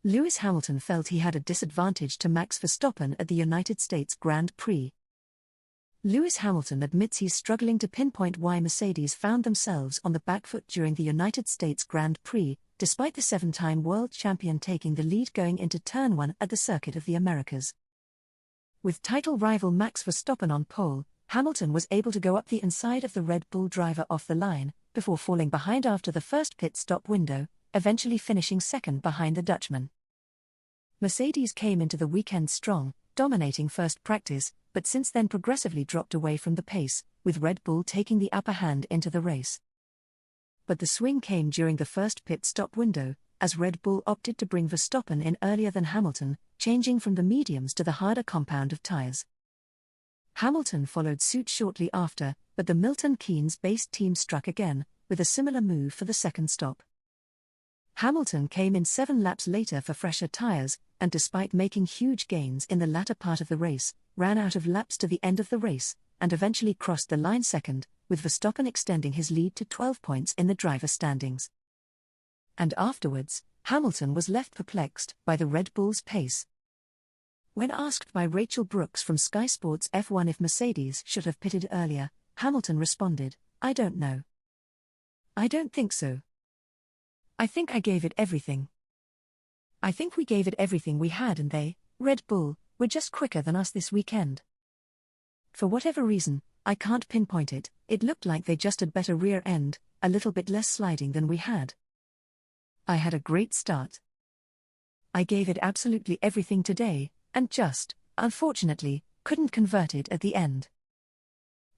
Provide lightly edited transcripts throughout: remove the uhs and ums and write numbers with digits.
Lewis Hamilton felt he had a disadvantage to Max Verstappen at the United States Grand Prix. Lewis Hamilton admits he's struggling to pinpoint why Mercedes found themselves on the back foot during the United States Grand Prix, despite the seven-time world champion taking the lead going into Turn 1 at the Circuit of the Americas. With title rival Max Verstappen on pole, Hamilton was able to go up the inside of the Red Bull driver off the line, before falling behind after the first pit stop window, eventually finishing second behind the Dutchman. Mercedes came into the weekend strong, dominating first practice, but since then progressively dropped away from the pace, with Red Bull taking the upper hand into the race. But the swing came during the first pit stop window, as Red Bull opted to bring Verstappen in earlier than Hamilton, changing from the mediums to the harder compound of tyres. Hamilton followed suit shortly after, but the Milton Keynes-based team struck again, with a similar move for the second stop. Hamilton came in 7 laps later for fresher tyres, and despite making huge gains in the latter part of the race, ran out of laps to the end of the race, and eventually crossed the line second, with Verstappen extending his lead to 12 points in the driver's standings. And afterwards, Hamilton was left perplexed by the Red Bull's pace. When asked by Rachel Brooks from Sky Sports F1 if Mercedes should have pitted earlier, Hamilton responded, "I don't know. I don't think so. I think I gave it everything. I think we gave it everything we had and they, Red Bull, were just quicker than us this weekend. For whatever reason, I can't pinpoint it, it looked like they just had better rear end, a little bit less sliding than we had. I had a great start. I gave it absolutely everything today, and just, unfortunately, couldn't convert it at the end."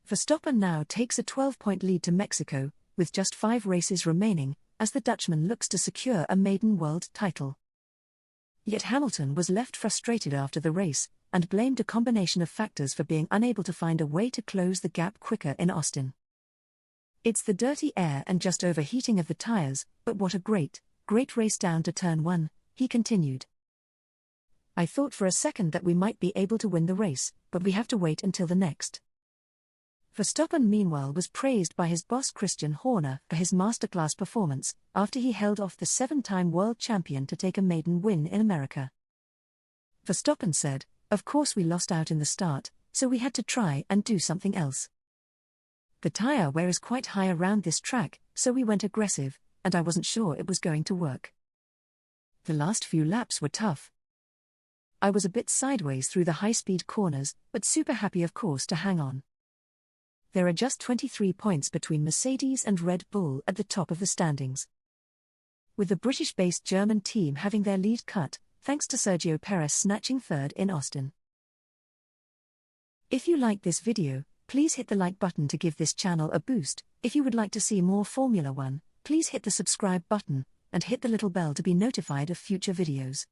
Verstappen now takes a 12-point lead to Mexico, with just 5 races remaining, as the Dutchman looks to secure a maiden world title. Yet Hamilton was left frustrated after the race, and blamed a combination of factors for being unable to find a way to close the gap quicker in Austin. "It's the dirty air and just overheating of the tires, but what a great race down to Turn 1, he continued. "I thought for a second that we might be able to win the race, but we have to wait until the next." Verstappen meanwhile was praised by his boss Christian Horner for his masterclass performance, after he held off the 7-time world champion to take a maiden win in America. Verstappen said, "Of course we lost out in the start, so we had to try and do something else. The tire wear is quite high around this track, so we went aggressive, and I wasn't sure it was going to work. The last few laps were tough. I was a bit sideways through the high-speed corners, but super happy of course to hang on." There are just 23 points between Mercedes and Red Bull at the top of the standings, with the British-based German team having their lead cut, thanks to Sergio Perez snatching third in Austin. If you like this video, please hit the like button to give this channel a boost. If you would like to see more Formula 1, please hit the subscribe button, and hit the little bell to be notified of future videos.